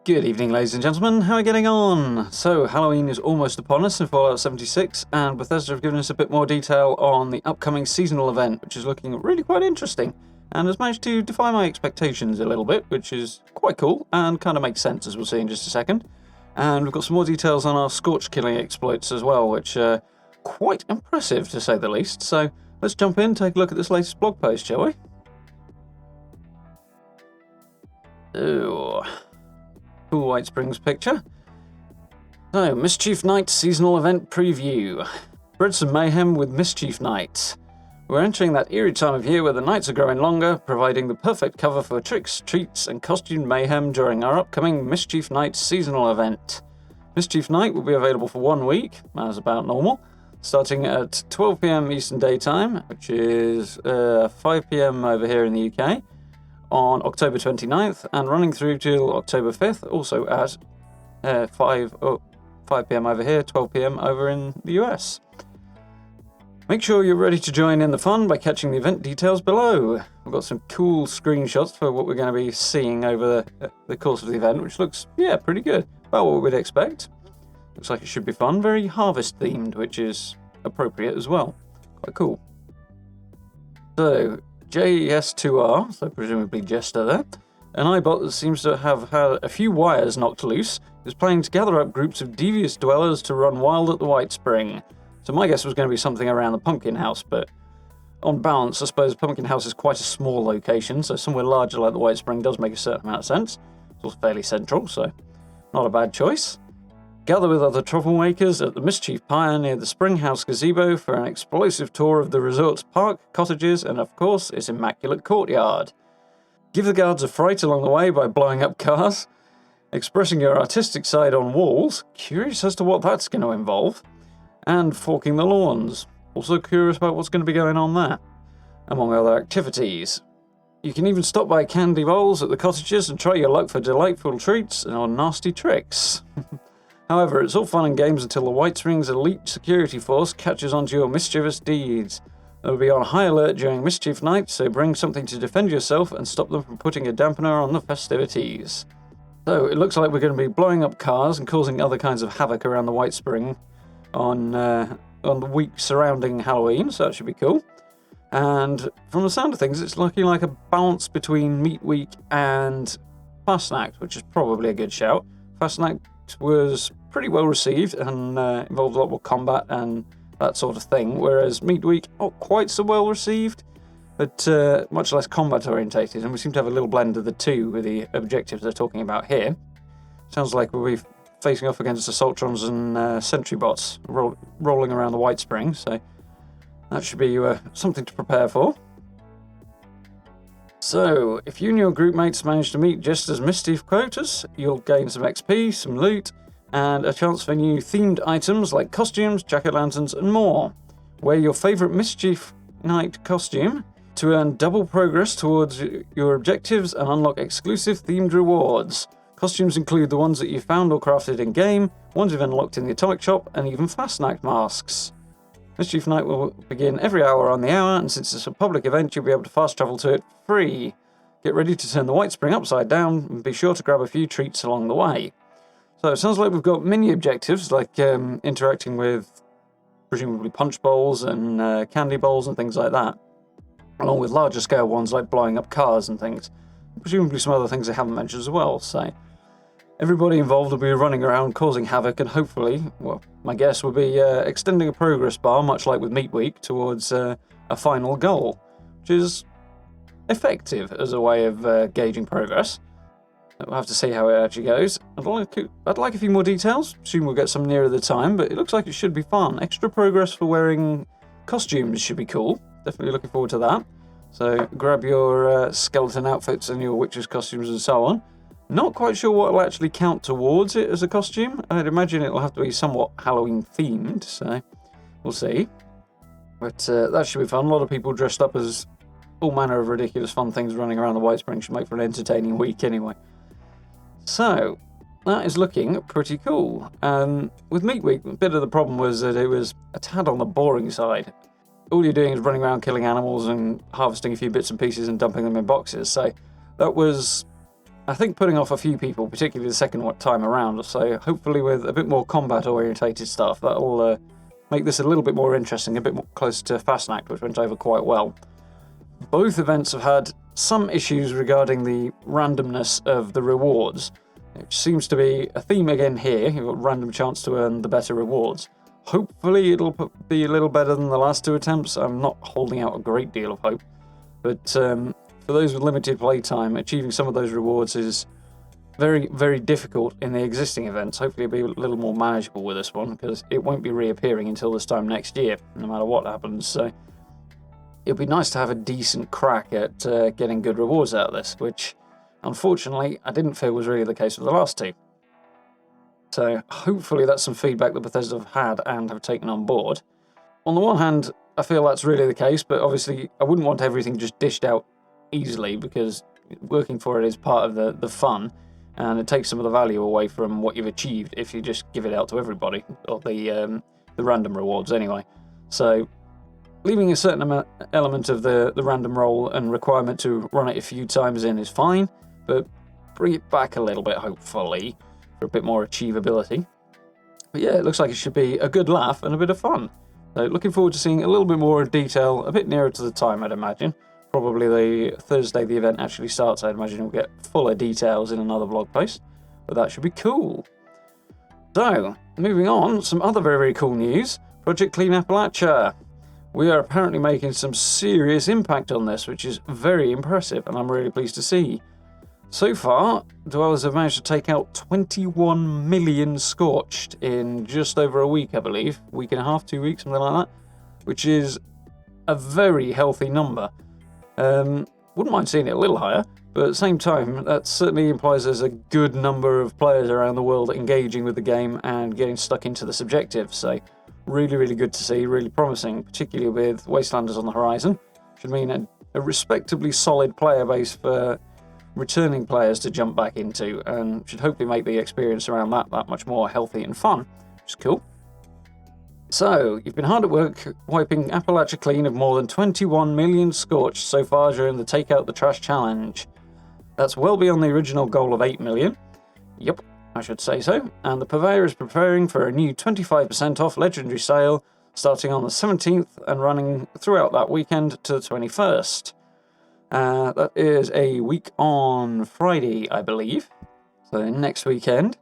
Good evening, ladies and gentlemen. How are we getting on? So, Halloween is almost upon us in Fallout 76, and Bethesda have given us a bit more detail on the upcoming seasonal event, which is looking really quite interesting, and has managed to defy my expectations a little bit, which is quite cool, and kind of makes sense, as we'll see in just a second. And we've got some more details on our Scorch killing exploits as well, which are quite impressive, to say the least. So, let's jump in, take a look at this latest blog post, shall we? Ooh. Cool White Springs picture. So, Mischief Night seasonal event preview. Spread some mayhem with Mischief Night. We're entering that eerie time of year where the nights are growing longer, providing the perfect cover for tricks, treats, and costume mayhem during our upcoming Mischief Night seasonal event. Mischief Night will be available for 1 week, as about normal, starting at 12 PM Eastern Daytime, which is 5 PM over here in the UK, on October 29th, and running through till October 5th, also at 5 PM over here, 12 PM over in the US. Make sure you're ready to join in the fun by catching the event details below. We've got some cool screenshots for what we're going to be seeing over the course of the event, which looks, pretty good. About what we'd expect. Looks like it should be fun. Very harvest themed, which is appropriate as well. Quite cool. So, JS2R, so presumably Jester there, an iBot that seems to have had a few wires knocked loose, is planning to gather up groups of devious dwellers to run wild at the White Spring. So my guess was going to be something around the Pumpkin House, but on balance, I suppose Pumpkin House is quite a small location, so somewhere larger like the White Spring does make a certain amount of sense. It's also fairly central, so not a bad choice. Gather with other troublemakers at the Mischief Pyre near the Spring House Gazebo for an explosive tour of the resort's park, cottages, and of course, its immaculate courtyard. Give the guards a fright along the way by blowing up cars, expressing your artistic side on walls, curious as to what that's going to involve, and forking the lawns, also curious about what's going to be going on there, among other activities. You can even stop by candy bowls at the cottages and try your luck for delightful treats or nasty tricks. However, it's all fun and games until the White Springs elite security force catches on to your mischievous deeds. They'll be on high alert during Mischief Night, so bring something to defend yourself and stop them from putting a dampener on the festivities. So, it looks like we're going to be blowing up cars and causing other kinds of havoc around the White Spring on the week surrounding Halloween, so that should be cool. And from the sound of things, it's looking like a balance between Meat Week and Fastnacht, which is probably a good shout. Fastnacht was pretty well received and involved a lot more combat and that sort of thing, whereas Meat Week not quite so well received, but much less combat orientated, and we seem to have a little blend of the two with the objectives they're talking about here. Sounds like we'll be facing off against Assaultrons and Sentry Bots rolling around the White Spring, so that should be something to prepare for. So, if you and your group mates manage to meet just as Mischief quotas, you'll gain some XP, some loot, and a chance for new themed items like costumes, jack-o'-lanterns, and more. Wear your favourite Mischief Night costume to earn double progress towards your objectives and unlock exclusive themed rewards. Costumes include the ones that you found or crafted in-game, ones you've unlocked in the Atomic Shop, and even Fastnacht masks. Mischief Night will begin every hour on the hour, and since it's a public event, you'll be able to fast travel to it free. Get ready to turn the White Spring upside down, and be sure to grab a few treats along the way. So it sounds like we've got mini objectives, like interacting with presumably punch bowls and candy bowls and things like that, along with larger scale ones like blowing up cars and things. Presumably some other things I haven't mentioned as well, so everybody involved will be running around causing havoc and hopefully, well, my guess would be extending a progress bar, much like with Meat Week, towards a final goal, which is effective as a way of gauging progress. We'll have to see how it actually goes. I'd like a few more details. Assume we'll get some nearer the time, but it looks like it should be fun. Extra progress for wearing costumes should be cool. Definitely looking forward to that. So grab your skeleton outfits and your witches' costumes and so on. Not quite sure what will actually count towards it as a costume. I'd imagine it'll have to be somewhat Halloween themed, so we'll see. But that should be fun. A lot of people dressed up as all manner of ridiculous fun things running around the White Spring should make for an entertaining week anyway. So, that is looking pretty cool. With Meat Week, a bit of the problem was that it was a tad on the boring side. All you're doing is running around killing animals and harvesting a few bits and pieces and dumping them in boxes. So, that was I think putting off a few people, particularly the second time around, so hopefully with a bit more combat-orientated stuff, that'll make this a little bit more interesting, a bit more closer to Fastnacht, which went over quite well. Both events have had some issues regarding the randomness of the rewards, which seems to be a theme again here. You've got random chance to earn the better rewards. Hopefully it'll be a little better than the last two attempts. I'm not holding out a great deal of hope, but for those with limited playtime, achieving some of those rewards is very, very difficult in the existing events. Hopefully it'll be a little more manageable with this one, because it won't be reappearing until this time next year, no matter what happens. So it'd be nice to have a decent crack at getting good rewards out of this, which unfortunately I didn't feel was really the case with the last two. So hopefully that's some feedback that Bethesda have had and have taken on board. On the one hand, I feel that's really the case, but obviously I wouldn't want everything just dished out easily, because working for it is part of the fun, and it takes some of the value away from what you've achieved if you just give it out to everybody, or the random rewards anyway. So leaving a certain element of the random roll and requirement to run it a few times in is fine, but bring it back a little bit, hopefully, for a bit more achievability. But yeah, it looks like it should be a good laugh and a bit of fun. So looking forward to seeing a little bit more detail, a bit nearer to the time, I'd imagine. Probably the Thursday the event actually starts, I'd imagine we'll get fuller details in another blog post, but that should be cool. So, moving on, some other very, very cool news. Project Clean Appalachia. We are apparently making some serious impact on this, which is very impressive, and I'm really pleased to see. So far, dwellers have managed to take out 21 million scorched in just over a week, I believe. Week and a half, 2 weeks, something like that, which is a very healthy number. Wouldn't mind seeing it a little higher, but at the same time, that certainly implies there's a good number of players around the world engaging with the game and getting stuck into this objective. So really, really good to see, really promising, particularly with Wastelanders on the horizon. Should mean a respectably solid player base for returning players to jump back into, and should hopefully make the experience around that much more healthy and fun, which is cool. So, you've been hard at work wiping Appalachia clean of more than 21 million scorched so far during the Take Out the Trash challenge. That's well beyond the original goal of 8 million. Yep, I should say so. And the purveyor is preparing for a new 25% off legendary sale starting on the 17th and running throughout that weekend to the 21st. That is a week on Friday, I believe. So next weekend.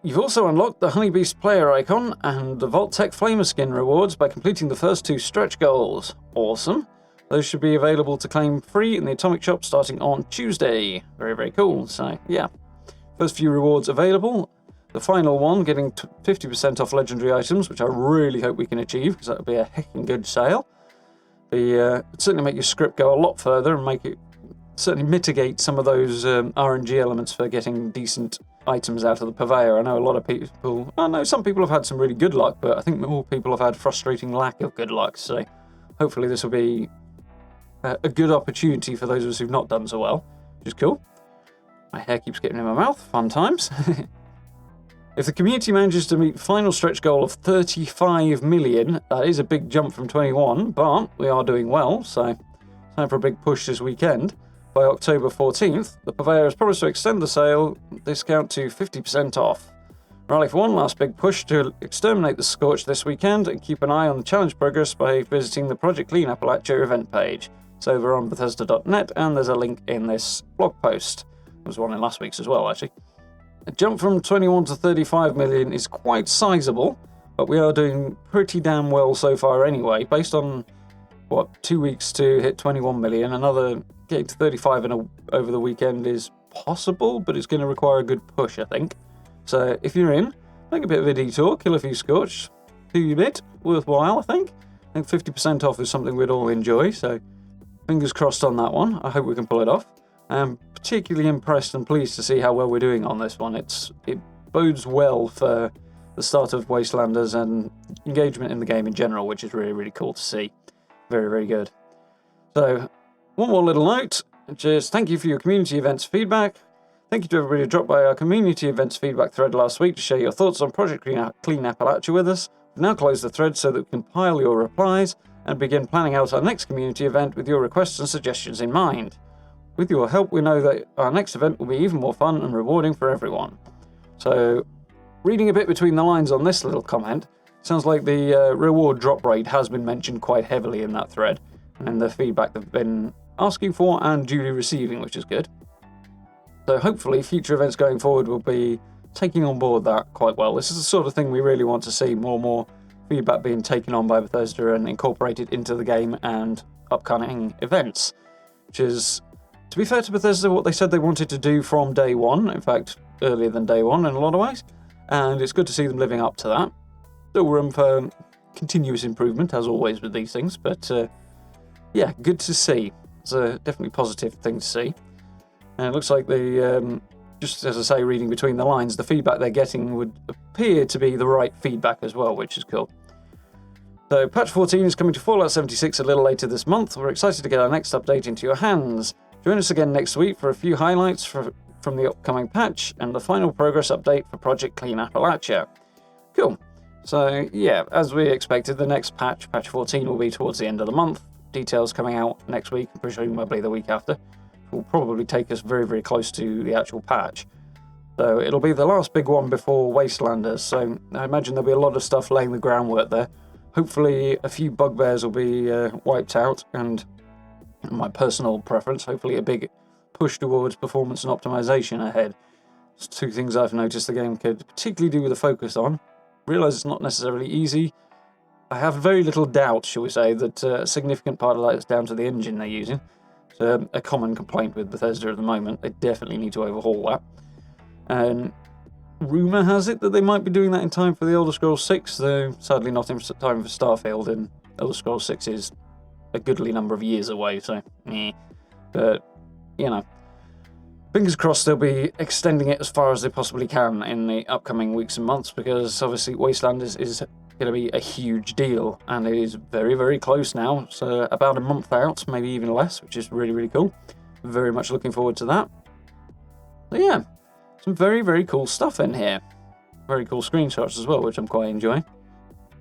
You've also unlocked the Honeybeast player icon and the Vault Tech Flamer skin rewards by completing the first 2 stretch goals. Awesome. Those should be available to claim free in the Atomic Shop starting on Tuesday. Very, very cool. So, yeah. First few rewards available. The final one getting 50% off legendary items, which I really hope we can achieve, because that would be a heckin' good sale. It'd certainly make your script go a lot further and make it certainly mitigate some of those RNG elements for getting decent items out of the purveyor. I know a lot of people, some people have had some really good luck, but I think more people have had frustrating lack of good luck. So hopefully this will be a good opportunity for those of us who've not done so well, which is cool. My hair keeps getting in my mouth. Fun times. If the community manages to meet final stretch goal of 35 million, that is a big jump from 21, but we are doing well, so time for a big push this weekend. By October 14th, the purveyor has promised to extend the sale discount to 50% off. Rally for one last big push to exterminate the Scorch this weekend, and keep an eye on the challenge progress by visiting the Project Clean Appalachia event page. It's over on Bethesda.net, and there's a link in this blog post. There was one in last week's as well, actually. A jump from 21 to 35 million is quite sizable, but we are doing pretty damn well so far anyway. Based on, 2 weeks to hit 21 million, another getting to 35 over the weekend is possible, but it's going to require a good push, I think. So if you're in, make a bit of a detour, kill a few Scorch, do your bit, worthwhile, I think. I think 50% off is something we'd all enjoy, so fingers crossed on that one. I hope we can pull it off. I'm particularly impressed and pleased to see how well we're doing on this one. It bodes well for the start of Wastelanders and engagement in the game in general, which is really, really cool to see. Very, very good. So, one more little note, which is thank you for your community events feedback. Thank you to everybody who dropped by our community events feedback thread last week to share your thoughts on Project Clean Appalachia with us. We've now closed the thread so that we can compile your replies and begin planning out our next community event with your requests and suggestions in mind. With your help, we know that our next event will be even more fun and rewarding for everyone. So, reading a bit between the lines on this little comment, sounds like the reward drop rate has been mentioned quite heavily in that thread, and the feedback they've been asking for and duly receiving, which is good. So hopefully future events going forward will be taking on board that quite well. This is the sort of thing we really want to see, more and more feedback being taken on by Bethesda and incorporated into the game and upcoming events, which is, to be fair to Bethesda, what they said they wanted to do from day one, in fact earlier than day one in a lot of ways, and it's good to see them living up to that. Still room for continuous improvement, as always with these things, but yeah, good to see. It's a definitely positive thing to see. And it looks like the, just as I say, reading between the lines, the feedback they're getting would appear to be the right feedback as well, which is cool. So patch 14 is coming to Fallout 76 a little later this month. We're excited to get our next update into your hands. Join us again next week for a few highlights from the upcoming patch and the final progress update for Project Clean Appalachia. Cool. So yeah, as we expected, the next patch, patch 14, will be towards the end of the month. Details coming out next week, presumably the week after. Will probably take us very, very close to the actual patch. So it'll be the last big one before Wastelanders, so I imagine there'll be a lot of stuff laying the groundwork there. Hopefully a few bugbears will be wiped out, and my personal preference, hopefully a big push towards performance and optimization ahead. It's two things I've noticed the game could particularly do with a focus on. Realise it's not necessarily easy. I have very little doubt, shall we say, that a significant part of that is down to the engine they're using. It's a common complaint with Bethesda at the moment. They definitely need to overhaul that. And rumour has it that they might be doing that in time for the Elder Scrolls 6, though sadly not in time for Starfield, and Elder Scrolls 6 is a goodly number of years away, so But, you know, fingers crossed they'll be extending it as far as they possibly can in the upcoming weeks and months, because obviously Wastelanders is going to be a huge deal, and it is very, very close now. So about a month out, maybe even less, which is really, really cool. Very much looking forward to that. So yeah, some very, very cool stuff in here. Very cool screenshots as well, which I'm quite enjoying.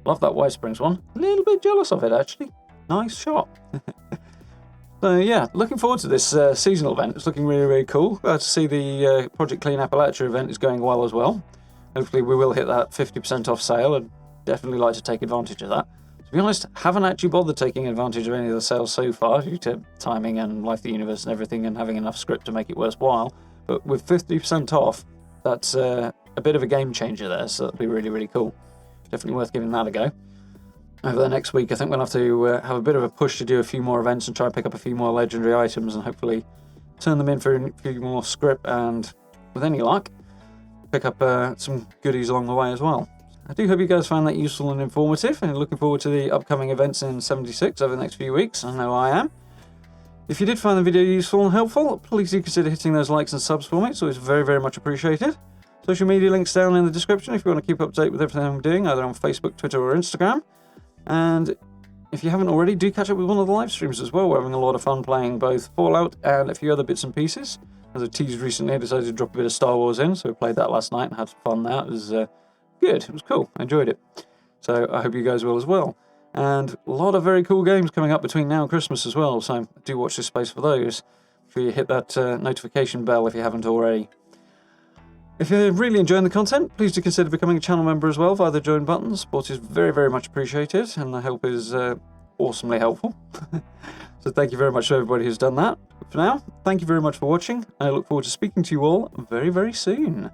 Love that White Springs one. A little bit jealous of it, actually. Nice shot. So yeah, looking forward to this seasonal event. It's looking really, really cool. Glad to see the Project Clean Appalachia event is going well as well. Hopefully we will hit that 50% off sale, and definitely like to take advantage of that. To be honest, haven't actually bothered taking advantage of any of the sales so far due to timing and Life of the Universe and everything, and having enough script to make it worthwhile. But with 50% off, that's a bit of a game changer there, so that'll be really, really cool. Definitely worth giving that a go. Over the next week, I think we'll have to have a bit of a push to do a few more events and try and pick up a few more legendary items, and hopefully turn them in for a few more script, and with any luck, pick up some goodies along the way as well. I do hope you guys found that useful and informative, and looking forward to the upcoming events in 76 over the next few weeks. I know I am. If you did find the video useful and helpful, please do consider hitting those likes and subs for me. It's always very, very much appreciated. Social media links down in the description if you want to keep up to date with everything I'm doing, either on Facebook, Twitter or Instagram. And if you haven't already, do catch up with one of the live streams as well. We're having a lot of fun playing both Fallout and a few other bits and pieces. As I teased recently, I decided to drop a bit of Star Wars in, so we played that last night and had some fun there. It was good. It was cool. I enjoyed it. So I hope you guys will as well. And a lot of very cool games coming up between now and Christmas as well, so do watch this space for those. Make sure you hit that notification bell if you haven't already. If you're really enjoying the content, please do consider becoming a channel member as well via the join button. Support is very, very much appreciated, and the help is awesomely helpful. So thank you very much to everybody who's done that. For now, thank you very much for watching, and I look forward to speaking to you all very, very soon.